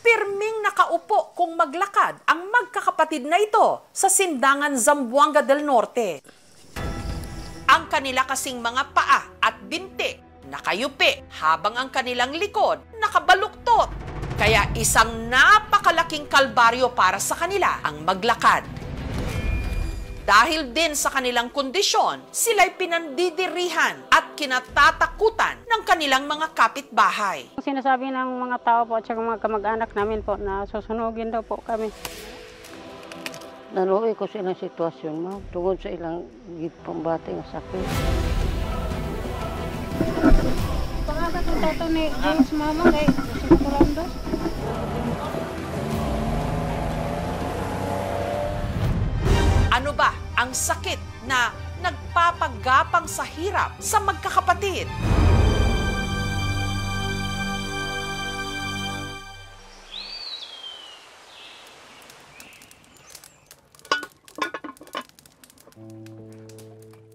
Pirming nakaupo kung maglakad ang magkakapatid na ito sa Sindangan, Zamboanga del Norte. Ang kanila kasing mga paa at binti nakayupi habang ang kanilang likod nakabaluktot. Kaya isang napakalaking kalbaryo para sa kanila ang maglakad. Dahil din sa kanilang kondisyon, sila'y pinandidirihan at kinatatakutan ng kanilang mga kapitbahay. Sinasabi ng mga tao po at mga kamag-anak namin po na susunugin daw po kami. Naluoy ko sa ilang sitwasyon, ma'am, tungod sa ilang pambati ng sakit. Pangagat ang tato ni James Mama kay Sinaturando. Ano ba ang sakit na nagpapagapang sa hirap sa magkakapatid?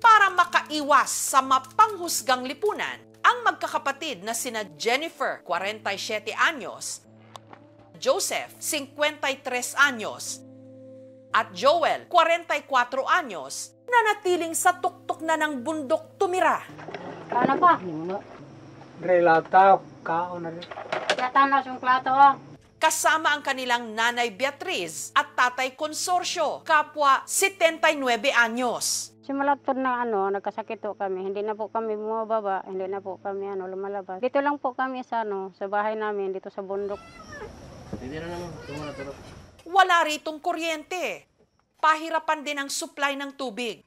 Para makaiwas sa mapanghusgang lipunan, ang magkakapatid na sina Jennifer, 47 anyos, Joseph, 53 anyos, at Joel, 44 anyos, nanatiling sa tuktok na ng bundok tumira. Ano pa? Relata, kao na rin. Yatanos yung plato. Kasama ang kanilang nanay Beatriz at tatay Consorcio, kapwa 79 anyos. Simulat po na nagkasakit po kami. Hindi na po kami bumababa, hindi na po kami lumalabas. Dito lang po kami sa bahay namin, dito sa bundok. Hindi na naman, tungo na tulog. Wala ritong kuryente. Pahirapan din ang supply ng tubig.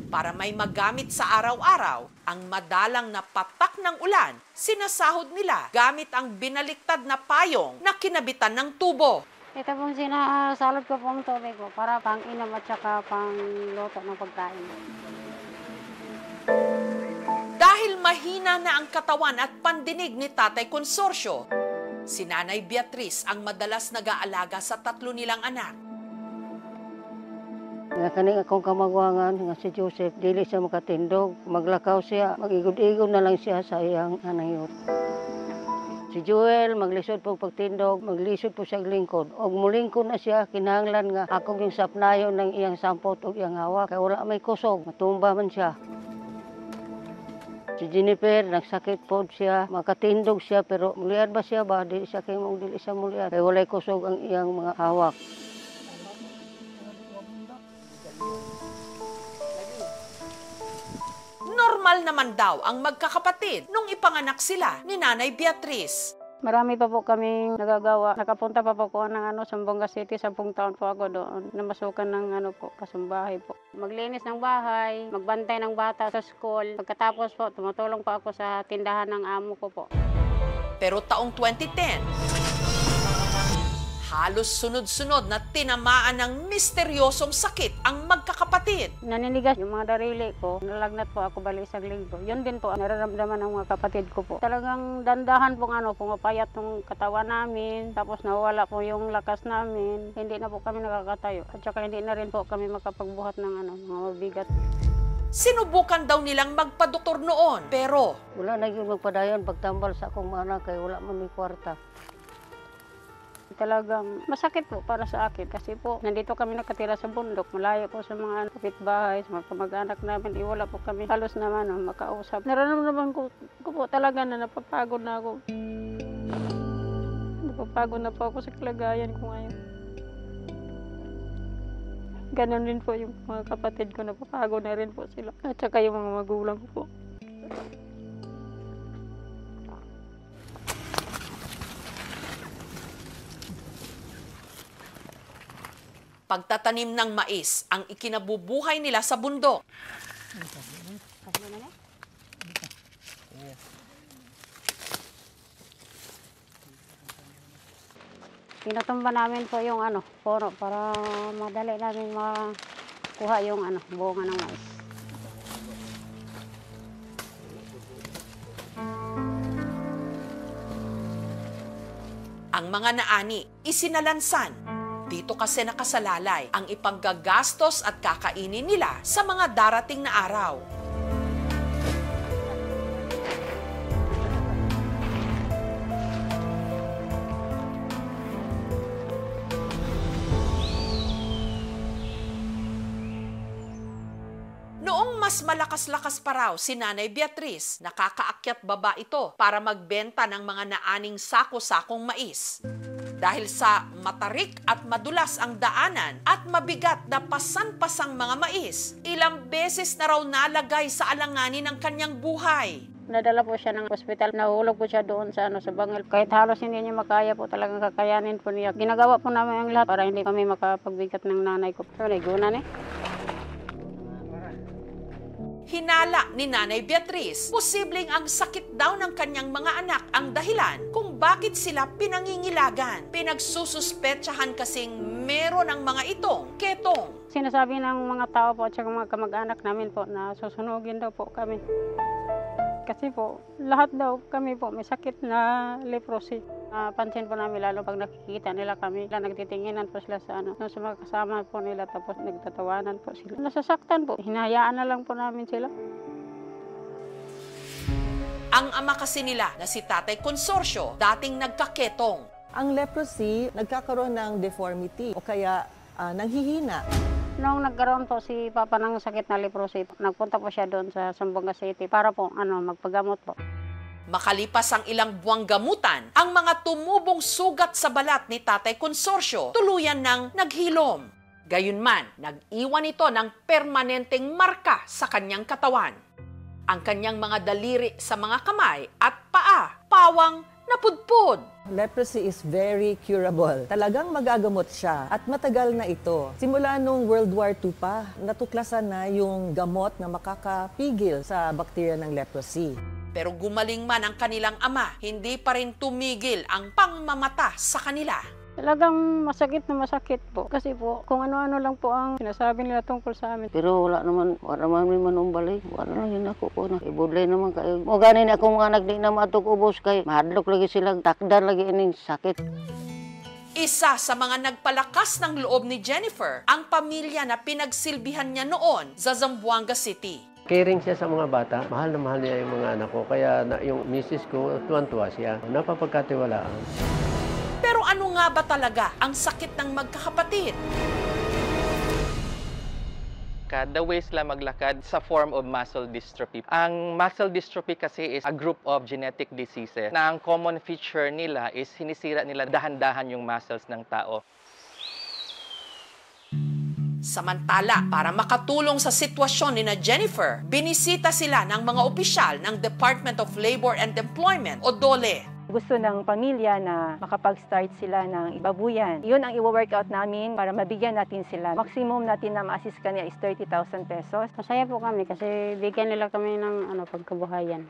Para may magamit sa araw-araw, ang madalang na patak ng ulan, sinasahod nila gamit ang binaliktad na payong na kinabitan ng tubo. Ito pong sinasalot ko pong tubig ko para pang inom at saka pang luto ng pagkain. Dahil mahina na ang katawan at pandinig ni Tatay Consorcio, si Nanay Beatriz ang madalas nag-aalaga sa 3 nilang anak. Nga kaning akong kamagwangan nga si Joseph, dili siya makatindog. Maglakaw siya, mag-igod-igod na lang siya sa iyang anayot. Si Joel, maglisod po pagtindog, maglisod po siya lingkod. Og mulingkod na siya, kinahanglan nga akong yung sapnayon ng iyang sampot o iyang hawak. Kaya wala may kusog, matumba man siya. Si Jennifer, nagsakit po siya, makatindog siya, pero muliad ba siya ba? Dili siya kayo dili siya muliad. Kaya walay kusog ang iyang mga hawak. Normal naman daw ang magkakapatid nung ipanganak sila ni Nanay Beatriz. Marami pa po kaming nagagawa. Nakapunta pa po ko ng Zamboanga City, 10 taon po ako doon. Namasukan ng kasambahay po. Maglinis ng bahay, magbantay ng bata sa school. Pagkatapos po, tumutulong pa ako sa tindahan ng amo ko po. Pero taong 2010, halos sunod-sunod na tinamaan ng misteryosong sakit ang magkakapatid. Naninigas yung mga darili ko. Nalagnat po ako bali isang linggo. Yun din po ang nararamdaman ng mga kapatid ko po. Talagang dandahan pong pumapayat ng katawan namin. Tapos nawala po yung lakas namin. Hindi na po kami nakakatayo. At saka hindi na rin po kami makapagbuhat ng mga mabigat. Sinubukan daw nilang magpadoktor noon, pero Wala na yung magpadayon pagtambal sa akong mana kay wala man may kwarta. Talagang masakit po para sa akin kasi po nandito kami nakatira sa bundok, malayo po sa mga kapitbahay, sa mga kamag-anak namin, wala po kami halos naman makausap. Nararamdaman ko po talaga na napapagod na ako. Napapagod na po ako sa kalagayan ko ngayon. Ganon din po yung mga kapatid ko, napapagod na rin po sila. At saka yung mga magulang ko po. pagtatanim ng mais ang ikinabubuhay nila sa bundok. Tinatumba namin po yung puno para madali namin makuha yung bunga ng mais. Ang mga naani, isinalansan. Dito kasi nakasalalay ang ipanggagastos at kakainin nila sa mga darating na araw. Mas malakas-lakas pa raw si Nanay Beatriz. Nakakaakyat baba ito para magbenta ng mga naaning sako-sakong mais. Dahil sa matarik at madulas ang daanan at mabigat na pasan-pasang mga mais, ilang beses na raw nalagay sa alanganin ng kanyang buhay. Nadala po siya ng ospital, nahulog po siya doon sa bangil. Kahit halos hindi niya makaya po, talagang kakayanin po niya. Ginagawa po namin ang lahat para hindi kami makapagbigat ng nanay ko. So, naigunan eh. Hinala ni Nanay Beatriz, posibleng ang sakit daw ng kanyang mga anak ang dahilan kung bakit sila pinangingilagan. Pinagsususpetsahan kasing meron ang mga itong ketong. Sinasabi ng mga tao po at saka mga kamag-anak namin po na susunugin daw po kami. Kasi po, lahat daw kami po may sakit na leprosy. Pansin po namin lalo pag nakikita nila kami, nagtitinginan po sila sa sa mga kasama po nila, tapos nagtatawanan po sila. Nasasaktan po, hinahayaan na lang po namin sila. Ang ama kasi nila na si Tatay Consorcio, dating nagkaketong. Ang leprosy, nagkakaroon ng deformity o kaya nanghihina. Noong nagkaroon po si Papa ng sakit na leprosy, nagpunta po siya doon sa Zamboanga City para po magpagamot po. Makalipas ang ilang buwang gamutan, ang mga tumubong sugat sa balat ni Tatay Consorcio tuluyan ng naghilom. Gayunman, nag-iwan ito ng permanenteng marka sa kanyang katawan. Ang kanyang mga daliri sa mga kamay at paa, pawang napudpod. Leprosy is very curable. Talagang magagamot siya at matagal na ito. Simula nung World War II pa, natuklasan na yung gamot na makakapigil sa bakterya ng leprosy. Pero gumaling man ang kanilang ama, hindi pa rin tumigil ang pangmamata sa kanila. Talagang masakit na masakit po. Kasi po, kung ano-ano lang po ang sinasabi nila tungkol sa amin. Pero wala naman may manumbalik. Wala lang yun ako po na. Ibudlay naman kayo. O ganin ako mga anak di na matog ubos kay mahadlok lagi silang takdan lagi ining sakit. Isa sa mga nagpalakas ng loob ni Jennifer, ang pamilya na pinagsilbihan niya noon sa Zamboanga City. Caring siya sa mga bata. Mahal na mahal niya yung mga anak ko. Kaya yung misis ko, tuwan-tuwa siya. Napapagkatiwalaan. Pero ano nga ba talaga ang sakit ng magkakapatid? The way sila maglakad sa form of muscle dystrophy. Ang muscle dystrophy kasi is a group of genetic diseases na ang common feature nila is sinisira nila dahan-dahan yung muscles ng tao. Samantala, para makatulong sa sitwasyon ni na Jennifer, binisita sila ng mga opisyal ng Department of Labor and Employment o DOLE. Gusto ng pamilya na makapag-start sila ng babuyan. Yun ang i-workout namin para mabigyan natin sila. Maximum natin na ma-assist kanya is 30,000 pesos. Masaya po kami kasi bigyan nila kami ng pagkabuhayan.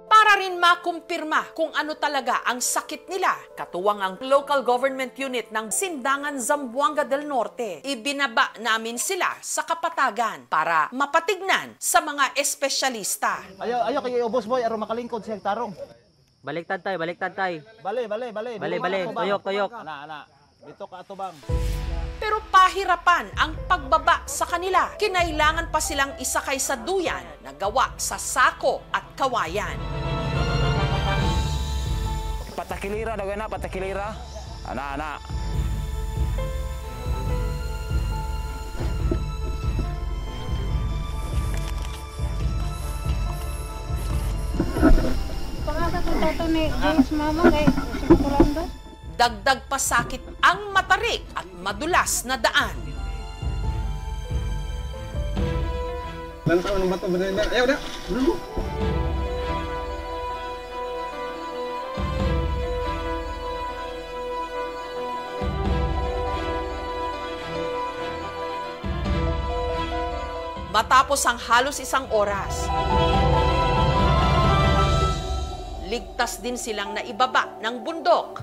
Para rin makumpirma kung ano talaga ang sakit nila, katuwang ang local government unit ng Sindangan Zamboanga del Norte, ibinaba namin sila sa Kapatagan para mapatignan sa mga espesyalista. Ayo kay ubos boy aron makalingkod sa tarong. Baliktad tay. Bale. Tuyok. Ana. Dito ka atubang. Pero pahirapan ang pagbaba sa kanila. Kinailangan pa silang isakay sa duyan na gawa sa sako at kawayan. Patakilira daw na, patakilira. Ana. Pangasa ko tato ni James mama kay sigurando. Dagdag pa sakit ang matarik at madulas na daan. Lantaw ng bato ba? Ayaw na. Matapos ang halos isang oras, ligtas din silang naibaba ng bundok.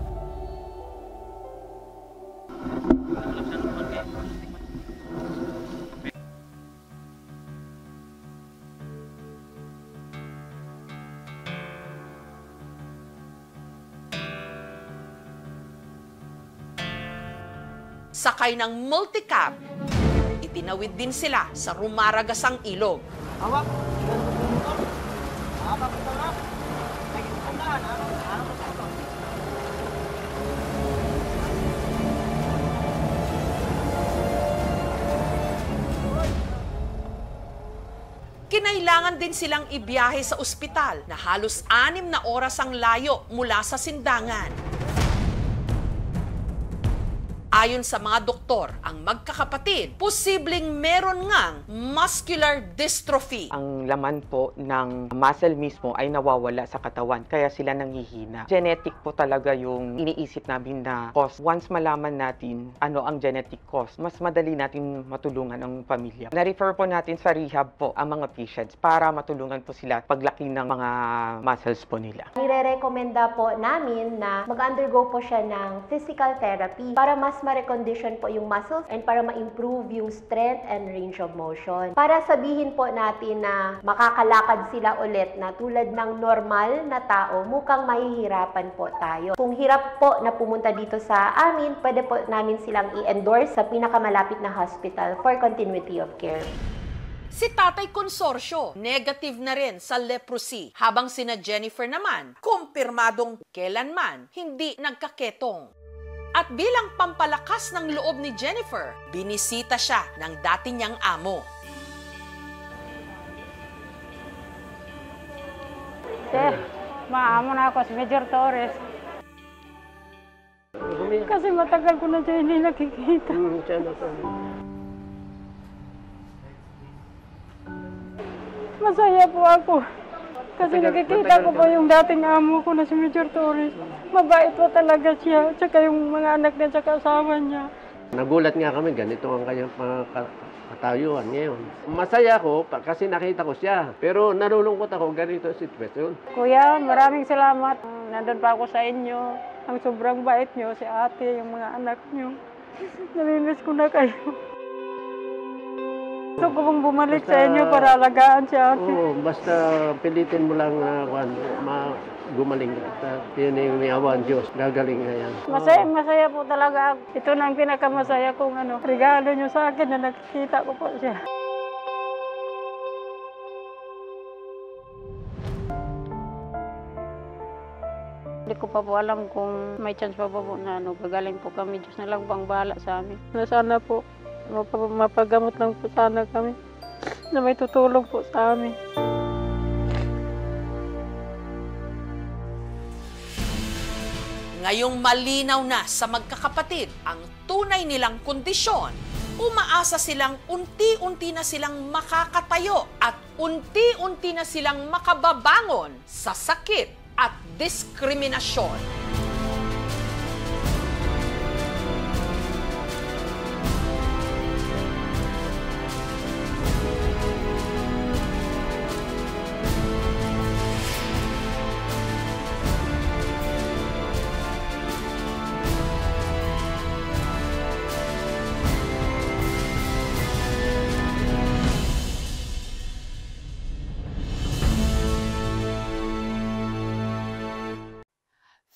Sakay ng multicab, itinawid din sila sa rumaragasang ilog. Hawak. Kinailangan din silang ibiyahe sa ospital na halos 6 na oras ang layo mula sa Sindangan. Ayon sa mga doktor, ang magkakapatid, posibleng meron ngang muscular dystrophy. Ang laman po ng muscle mismo ay nawawala sa katawan, kaya sila nanghihina. Genetic po talaga yung iniisip namin na cause. Once malaman natin ano ang genetic cause, mas madali natin matulungan ang pamilya. Na-refer po natin sa rehab po ang mga patients para matulungan po sila paglaki ng mga muscles po nila. Nire-recommenda po namin na mag-undergo po siya ng physical therapy para mas ma-recondition po yung muscles and para ma-improve yung strength and range of motion. Para sabihin po natin na makakalakad sila ulit na tulad ng normal na tao, mukhang mahihirapan po tayo. Kung hirap po na pumunta dito sa amin, pwede po namin silang i-endorse sa pinakamalapit na hospital for continuity of care. Si Tatay Consorcio, negative na rin sa leprosy, habang sina Jennifer naman, kumpirmadong kailanman hindi nagkaketong. At bilang pampalakas ng loob ni Jennifer, binisita siya ng dati niyang amo. Maamo na ako si Major Torres. Kasi matagal ko na siya hindi nakikita. Masaya po ako. Kasi nakikita ko po yung dating amo ko na si Major Torres. Mabait po talaga siya, tsaka yung mga anak niya, tsaka asawa niya. Nagulat nga kami, ganito ang kanyang katayuan ngayon. Masaya ako kasi nakita ko siya, pero nalulungkot ako ganito ang sitwasyon. Kuya, maraming salamat. Nandun pa ako sa inyo. Ang sobrang bait niyo, si ate, yung mga anak niyo. Namimiss ko na kayo. Gusto ko pong bumalik sa inyo para alagaan si ate. Oo, basta pilitin mo lang gumaling ka. Yun yung niawa ang Diyos. Gagaling na yan. Masaya po talaga. Ito na ang pinakamasaya kong regalo niyo sa akin na nakikita ko po siya. Hindi ko pa po alam kung may chance pa po na gagaling po kami. Diyos na lang pang bahala sa amin. Sana po mapagamot lang po sana kami na may tutulong po sa amin. Ngayong malinaw na sa magkakapatid ang tunay nilang kondisyon, umaasa silang unti-unti na silang makakatayo at unti-unti na silang makababangon sa sakit at diskriminasyon.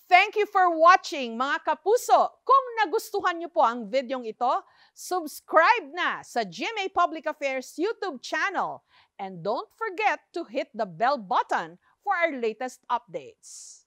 Thank you for watching, mga kapuso. Kung nagustuhan niyo po ang videong ito, subscribe na sa GMA Public Affairs YouTube channel. And don't forget to hit the bell button for our latest updates.